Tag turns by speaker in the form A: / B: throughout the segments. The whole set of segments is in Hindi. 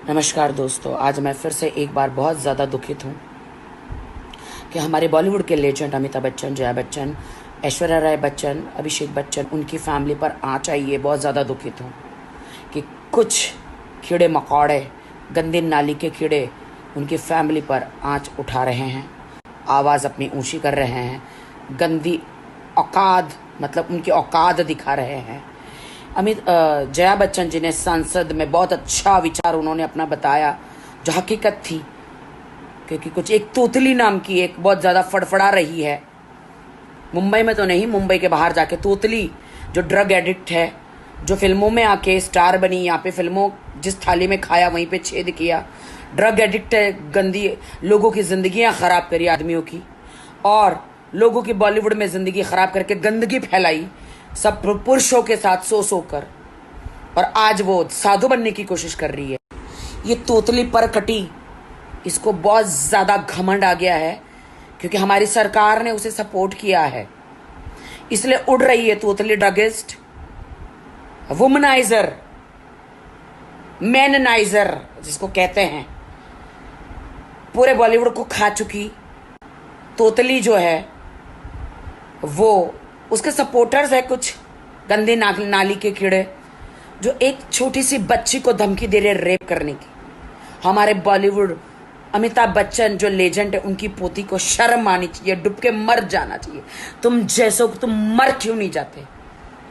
A: नमस्कार दोस्तों, आज मैं फिर से एक बार बहुत ज़्यादा दुखित हूँ कि हमारे बॉलीवुड के लेजेंड अमिताभ बच्चन, जया बच्चन, ऐश्वर्या राय बच्चन, अभिषेक बच्चन, उनकी फैमिली पर आँच आई है। बहुत ज़्यादा दुखित हूँ कि कुछ कीड़े मकोड़े, गंदे नाली के कीड़े उनकी फैमिली पर आँच उठा रहे हैं, आवाज़ अपनी ऊँची कर रहे हैं, गंदी औकात मतलब उनकी औकात दिखा रहे हैं। जया बच्चन जी ने संसद में बहुत अच्छा विचार उन्होंने अपना बताया, जो हकीकत थी, क्योंकि कुछ एक तोतली नाम की एक बहुत ज़्यादा फड़फड़ा रही है मुंबई में, तो नहीं, मुंबई के बाहर जाके तोतली जो ड्रग एडिक्ट है, जो फिल्मों में आके स्टार बनी, यहाँ पे फिल्मों जिस थाली में खाया वहीं पे छेद किया, ड्रग एडिक्ट है, गंदी लोगों की ज़िंदगियाँ ख़राब करी आदमियों की, और लोगों की बॉलीवुड में ज़िंदगी ख़राब करके गंदगी फैलाई सब पुरुषों के साथ सो कर, और आज वो साधु बनने की कोशिश कर रही है। ये तोतली पर कटी, इसको बहुत ज़्यादा घमंड आ गया है क्योंकि हमारी सरकार ने उसे सपोर्ट किया है, इसलिए उड़ रही है तोतली। ड्रगिस्ट, वुमनाइजर, मैननाइजर जिसको कहते हैं, पूरे बॉलीवुड को खा चुकी तोतली जो है वो, उसके सपोर्टर्स है कुछ गंदे नाली के कीड़े जो एक छोटी सी बच्ची को धमकी दे रहे रेप करने की। हमारे बॉलीवुड अमिताभ बच्चन जो लेजेंड है, उनकी पोती को शर्म आनी चाहिए, डूब के मर जाना चाहिए। तुम जैसो तुम मर क्यों नहीं जाते?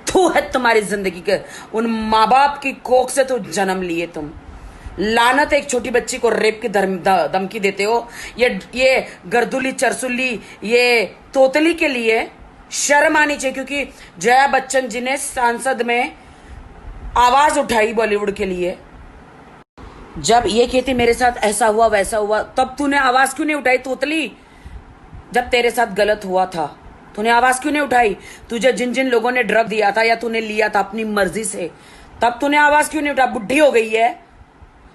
A: थू है तुम्हारी जिंदगी के, उन माँ बाप की कोख से तो जन्म लिए तुम, लानत। एक छोटी बच्ची को रेप की धमकी देते हो। ये गर्दुली चरसुली, ये तोतली के लिए शर्म आनी चाहिए, क्योंकि जया बच्चन जी ने संसद में आवाज उठाई बॉलीवुड के लिए। जब ये कहती मेरे साथ ऐसा हुआ वैसा हुआ, तब तूने आवाज क्यों नहीं उठाई तोतली? जब तेरे साथ गलत हुआ था तूने आवाज क्यों नहीं उठाई? तुझे जिन जिन लोगों ने ड्रग दिया था या तूने लिया था अपनी मर्जी से, तब तूने आवाज क्यों नहीं उठाई? बुढ़ी हो गई है,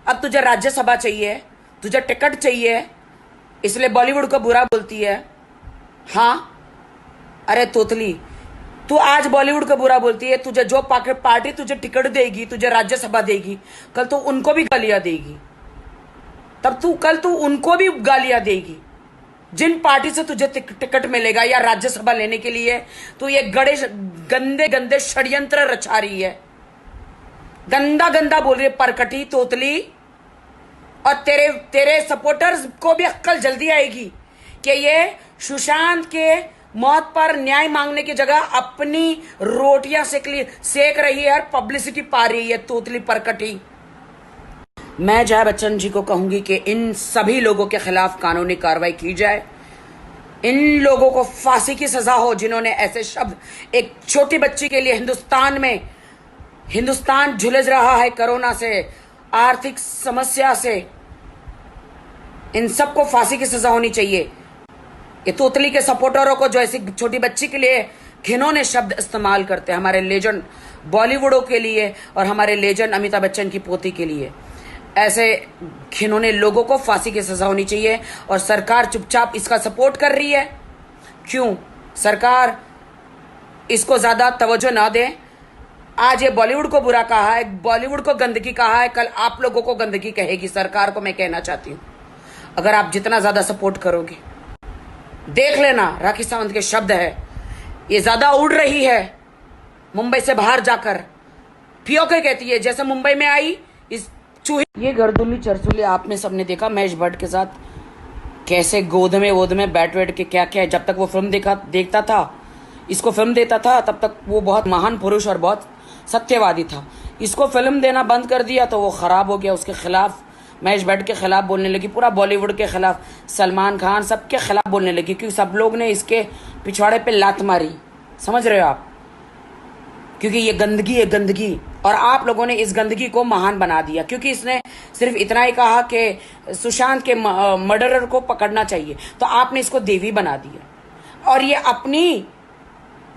A: अब तुझे राज्यसभा चाहिए, तुझे टिकट चाहिए, इसलिए बॉलीवुड को बुरा बोलती है। हाँ, अरे तोतली, तू आज बॉलीवुड को बुरा बोलती है। तुझे जो पार्टी तुझे टिकट देगी, तुझे राज्यसभा देगी, कल तो उनको भी गालियां देगी। कल तू उनको भी गालियां देगी। जिन पार्टी से तुझे टिकट मिलेगा या राज्यसभा लेने के लिए, तो ये गंदे गंदे षड्यंत्र रचा रही है, गंदा गंदा बोल रही है, परकटी तोतली। और तेरे सपोर्टर्स को भी अक्ल जल्दी आएगी कि ये सुशांत के मौत पर न्याय मांगने की जगह अपनी रोटियां सेक रही है और पब्लिसिटी पा रही है, तोतली परकटी। मैं जया बच्चन जी को कहूंगी कि इन सभी लोगों के खिलाफ कानूनी कार्रवाई की जाए। इन लोगों को फांसी की सजा हो जिन्होंने ऐसे शब्द एक छोटी बच्ची के लिए, हिंदुस्तान झुलझ रहा है कोरोना से, आर्थिक समस्या से, इन सबको फांसी की सजा होनी चाहिए। ये तोतली के सपोर्टरों को जो ऐसी छोटी बच्ची के लिए घिनौने शब्द इस्तेमाल करते हैं, हमारे लेजेंड बॉलीवुडों के लिए और हमारे लेजेंड अमिताभ बच्चन की पोती के लिए, ऐसे घिनौने लोगों को फांसी की सजा होनी चाहिए। और सरकार चुपचाप इसका सपोर्ट कर रही है। क्यों सरकार इसको ज्यादा तवज्जो ना दे? आज ये बॉलीवुड को बुरा कहा है, बॉलीवुड को गंदगी कहा है, कल आप लोगों को गंदगी कहेगी। सरकार को मैं कहना चाहती हूँ, अगर आप जितना ज्यादा सपोर्ट करोगे, देख लेना, राखी सावंत के शब्द है, ये ज्यादा उड़ रही है मुंबई से बाहर जाकर। पीओके कहती है जैसे मुंबई में आई इस चूहे। ये गर्दुली चरसुली आपने सबने देखा महेश भट्ट के साथ कैसे गोद में बैठ के क्या क्या, जब तक वो फिल्म देखता था, इसको फिल्म देता था, तब तक वो बहुत महान पुरुष और बहुत सत्यवादी था। इसको फिल्म देना बंद कर दिया तो वो खराब हो गया, उसके खिलाफ, महेश भट्ट के खिलाफ बोलने लगी, पूरा बॉलीवुड के खिलाफ, सलमान खान सबके खिलाफ बोलने लगी, क्योंकि सब लोग ने इसके पिछवाड़े पे लात मारी। समझ रहे हो आप? क्योंकि ये गंदगी है, गंदगी, और आप लोगों ने इस गंदगी को महान बना दिया, क्योंकि इसने सिर्फ इतना ही कहा कि सुशांत के मर्डरर को पकड़ना चाहिए, तो आपने इसको देवी बना दिया। और ये अपनी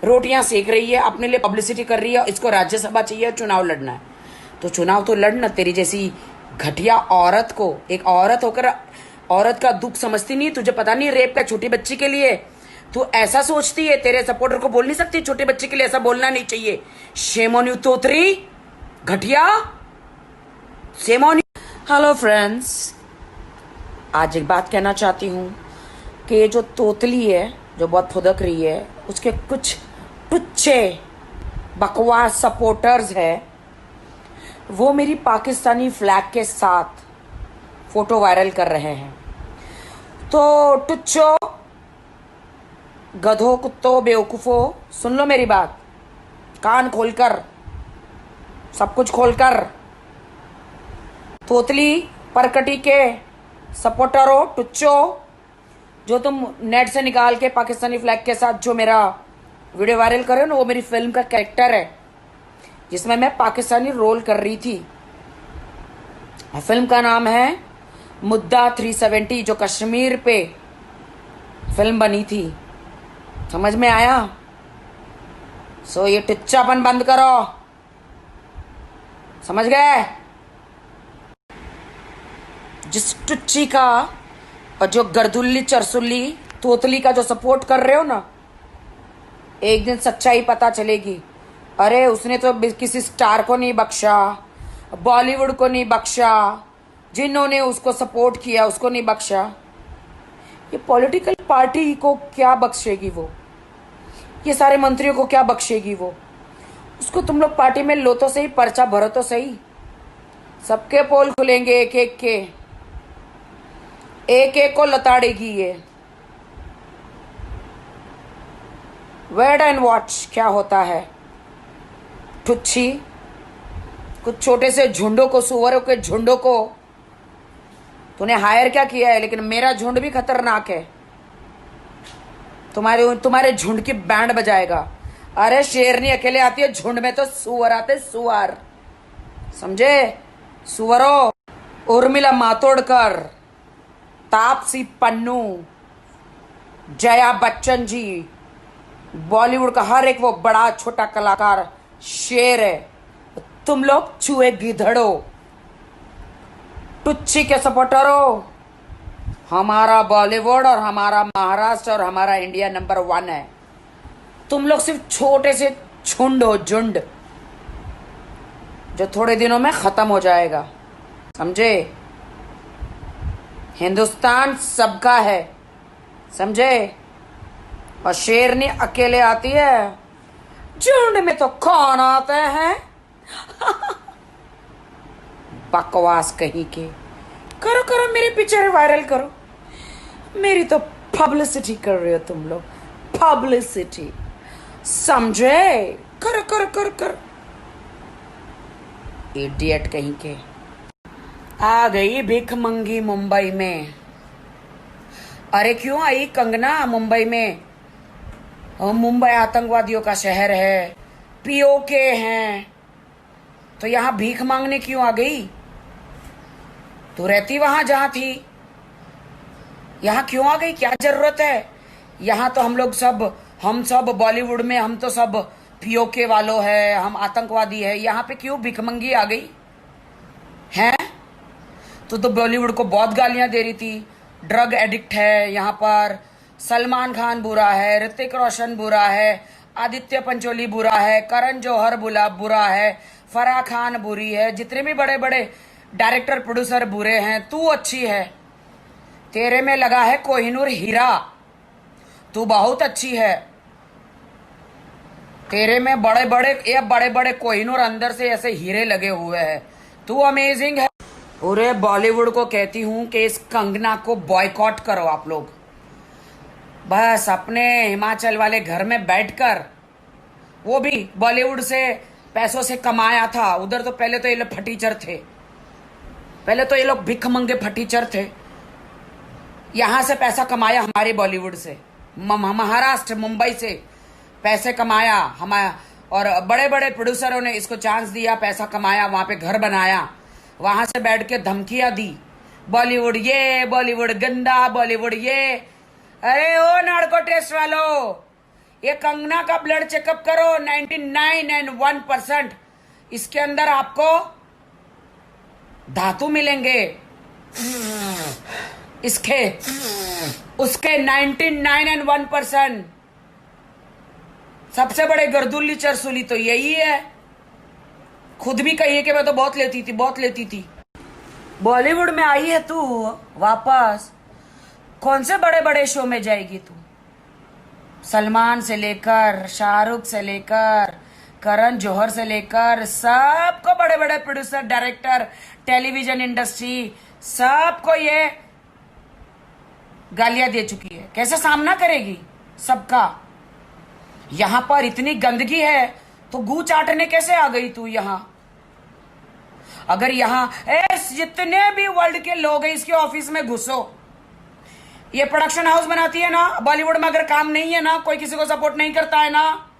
A: रोटियां सेक रही है, अपने लिए पब्लिसिटी कर रही है। इसको राज्यसभा चाहिए, चुनाव लड़ना है तो चुनाव तो लड़ना। तेरी जैसी घटिया औरत को, एक औरत होकर औरत का दुख समझती नहीं? तुझे पता नहीं रेप का छोटी बच्ची के लिए तू ऐसा सोचती है? तेरे सपोर्टर को बोल नहीं सकती छोटे बच्चे के लिए ऐसा बोलना नहीं चाहिए? शेम ऑन यू तोतरी, घटिया, shame on you. Hello friends, आज एक बात कहना चाहती हूँ कि ये जो तोतली है जो बहुत फुदक रही है, उसके कुछ टुच्चे बकवास सपोर्टर्स है, वो मेरी पाकिस्तानी फ्लैग के साथ फोटो वायरल कर रहे हैं। तो टुच्चो, गधों, कुत्तों, बेवकूफ़ों, सुन लो मेरी बात, कान खोलकर, सब कुछ खोलकर। तोतली परकटी के सपोर्टरों, टुच्चो, जो तुम नेट से निकाल के पाकिस्तानी फ्लैग के साथ जो मेरा वीडियो वायरल कर रहे हो ना, वो मेरी फिल्म का कैरेक्टर है जिसमें मैं पाकिस्तानी रोल कर रही थी। फिल्म का नाम है मुद्दा 370, जो कश्मीर पे फिल्म बनी थी। समझ में आया? सो ये टुच्चापन बंद करो, समझ गए? जिस टुच्ची का और जो गर्दुल्ली चरसुल्ली तोतली का जो सपोर्ट कर रहे हो ना, एक दिन सच्चाई पता चलेगी। अरे उसने तो किसी स्टार को नहीं बख्शा, बॉलीवुड को नहीं बख्शा, जिन्होंने उसको सपोर्ट किया उसको नहीं बख्शा। ये पॉलिटिकल पार्टी को क्या बख्शेगी वो? ये सारे मंत्रियों को क्या बख्शेगी वो? उसको तुम लोग पार्टी में लो तो सही, पर्चा भरो तो सही। सबके पोल खुलेंगे एक एक के, एक एक को लताड़ेगी ये। वेट एंड वॉच क्या होता है। ठुच्छी, कुछ छोटे से झुंडों को, सुअरों के झुंडों को तूने हायर क्या किया है, लेकिन मेरा झुंड भी खतरनाक है। तुम्हारे झुंड की बैंड बजाएगा। अरे शेरनी अकेले आती है, झुंड में तो सुअर आते, सुअर, समझे? सुअरों, उर्मिला मातोड़कर, तापसी पन्नू, जया बच्चन जी, बॉलीवुड का हर एक वो बड़ा छोटा कलाकार शेर है। तुम लोग चूहे गिधड़ो, टुच्ची के सपोर्टरों। हमारा बॉलीवुड और हमारा महाराष्ट्र और हमारा इंडिया नंबर 1 है। तुम लोग सिर्फ छोटे से झुंड हो, झुंड, जो थोड़े दिनों में खत्म हो जाएगा, समझे? हिंदुस्तान सबका है, समझे? और शेरनी अकेले आती है, झुंड में तो कौन आते हैं? बकवास कहीं के। करो करो, मेरे पिक्चर वायरल करो, मेरी तो पब्लिसिटी कर रहे हो तुम लोग, पब्लिसिटी, समझे? करो करो करो करो। इडियट कहीं के। आ गई भिख मंगी मुंबई में। अरे क्यों आई कंगना मुंबई में? मुंबई आतंकवादियों का शहर है, पीओके हैं, तो यहां भीख मांगने क्यों आ गई? तू रहती वहां जहां थी, यहां क्यों आ गई? क्या जरूरत है? यहां तो हम सब बॉलीवुड में हम तो सब पीओके वालों है, हम आतंकवादी है, यहां पे क्यों भिख मंगी आ गई हैं? तू तो बॉलीवुड को बहुत गालियां दे रही थी, ड्रग एडिक्ट है यहाँ पर, सलमान खान बुरा है, ऋतिक रोशन बुरा है, आदित्य पंचोली बुरा है, करण जौहर बुरा है, फराह खान बुरी है, जितने भी बड़े बड़े डायरेक्टर प्रोड्यूसर बुरे हैं, तू अच्छी है। तेरे में लगा है कोहिनूर हीरा, तू बहुत अच्छी है। तेरे में बड़े बड़े कोहिनूर अंदर से ऐसे हीरे लगे हुए हैं, तू अमेजिंग है। पूरे बॉलीवुड को कहती हूं कि इस कंगना को बॉयकॉट करो आप लोग। बस अपने हिमाचल वाले घर में बैठकर, वो भी बॉलीवुड से पैसों से कमाया था। उधर तो पहले तो ये लोग फटीचर थे, पहले तो ये लोग भिख मंगे फटीचर थे। यहां से पैसा कमाया हमारे बॉलीवुड से, महाराष्ट्र मुंबई से पैसे कमाया हमारा, और बड़े बड़े प्रोड्यूसरों ने इसको चांस दिया, पैसा कमाया, वहां पे घर बनाया, वहां से बैठ के धमकियां दी, बॉलीवुड ये, बॉलीवुड गंदा, बॉलीवुड ये। अरे ओ नार्को टेस्ट वालों, ये कंगना का ब्लड चेकअप करो, 99.1%। इसके अंदर आपको धातु मिलेंगे, इसके उसके 99.1%। सबसे बड़े गर्दुल्ली चरसुली तो यही है। खुद भी कहिए कि मैं तो बहुत लेती थी। बॉलीवुड में आई है तू वापस, कौन से बड़े बड़े शो में जाएगी तू? सलमान से लेकर, शाहरुख से लेकर, करण जौहर से लेकर, सबको बड़े बड़े प्रोड्यूसर, डायरेक्टर, टेलीविजन इंडस्ट्री, सबको ये गालियां दे चुकी है। कैसे सामना करेगी सबका? यहां पर इतनी गंदगी है तो गू चाटने कैसे आ गई तू यहां? अगर यहां जितने भी वर्ल्ड के लोग हैं इसके ऑफिस में घुसो। ये प्रोडक्शन हाउस बनाती है ना, बॉलीवुड में अगर काम नहीं है ना, कोई किसी को सपोर्ट नहीं करता है ना,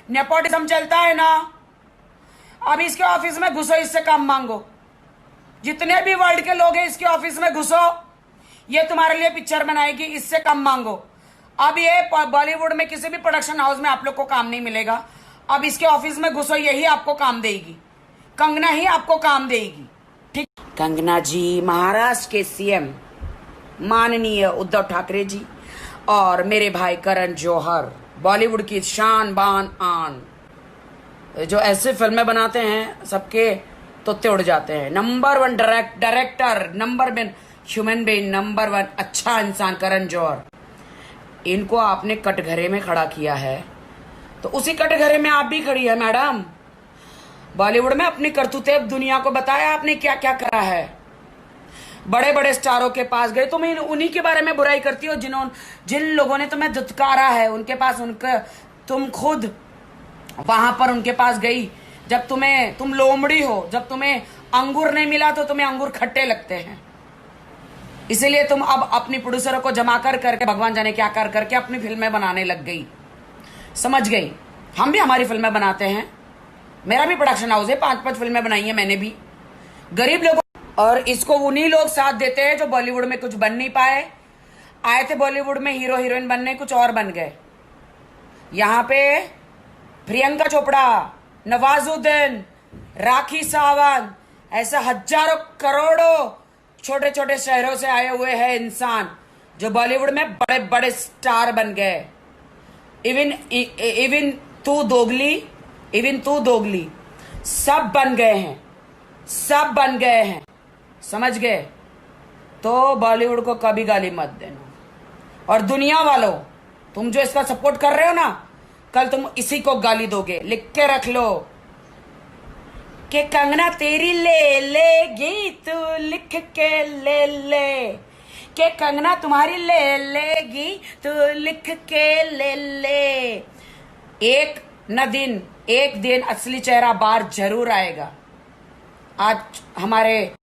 A: नेपोटिज्म चलता है ना, अब इसके ऑफिस में घुसो, इससे काम मांगो। जितने भी वर्ल्ड के लोग हैं इसके ऑफिस में घुसो, ये तुम्हारे लिए पिक्चर बनाएगी, इससे काम मांगो। अब ये बॉलीवुड में किसी भी प्रोडक्शन हाउस में आप लोग को काम नहीं मिलेगा। अब इसके ऑफिस में घुसो, यही आपको काम देगी, कंगना ही आपको काम देगी। ठीक, कंगना जी महाराष्ट्र के सीएम माननीय उद्धव ठाकरे जी और मेरे भाई करण जौहर, बॉलीवुड की शान बान आन, जो ऐसे फिल्में बनाते हैं सबके तोते उड़ जाते हैं। Number 1 director, number 1 human being, number 1 अच्छा इंसान करण जौहर। इनको आपने कटघरे में खड़ा किया है तो उसी कटघरे में आप भी खड़ी है मैडम। बॉलीवुड में अपनी करतूतें दुनिया को बताया आपने क्या क्या करा है। बड़े बड़े स्टारों के पास गए, तुम उन्हीं के बारे में बुराई करती हो जिन लोगों ने तुम्हें धुतकारा है। उनके पास तुम खुद वहां पर उनके पास गई जब तुम लोमड़ी हो, जब तुम्हें अंगूर नहीं मिला तो तुम्हें अंगूर खट्टे लगते हैं। इसीलिए तुम अब अपनी प्रोड्यूसरों को जमा कर करके भगवान जाने क्या कर करके अपनी फिल्में बनाने लग गई। समझ गई? हम भी हमारी फिल्में बनाते हैं, मेरा भी प्रोडक्शन हाउस है, 5-5 फिल्में बनाई है मैंने भी, गरीब लोगों। और इसको उन्हीं लोग साथ देते हैं जो बॉलीवुड में कुछ बन नहीं पाए। आए थे बॉलीवुड में हीरो हीरोइन बनने, कुछ और बन गए। यहां पे प्रियंका चोपड़ा, नवाजुद्दीन, राखी सावंत, ऐसे हजारों करोड़ों छोटे छोटे शहरों से आए हुए हैं इंसान जो बॉलीवुड में बड़े बड़े स्टार बन गए। इवन तू दोगली सब बन गए हैं, सब बन गए हैं। समझ गए? तो बॉलीवुड को कभी गाली मत देना। और दुनिया वालों, तुम जो इसका सपोर्ट कर रहे हो ना, कल तुम इसी को गाली दोगे। लिख के रख लो कि कंगना तेरी ले लेगी, तू लिख के ले ले, कि कंगना तुम्हारी ले लेगी, तू लिख के ले ले। एक दिन असली चेहरा बाहर जरूर आएगा। आज हमारे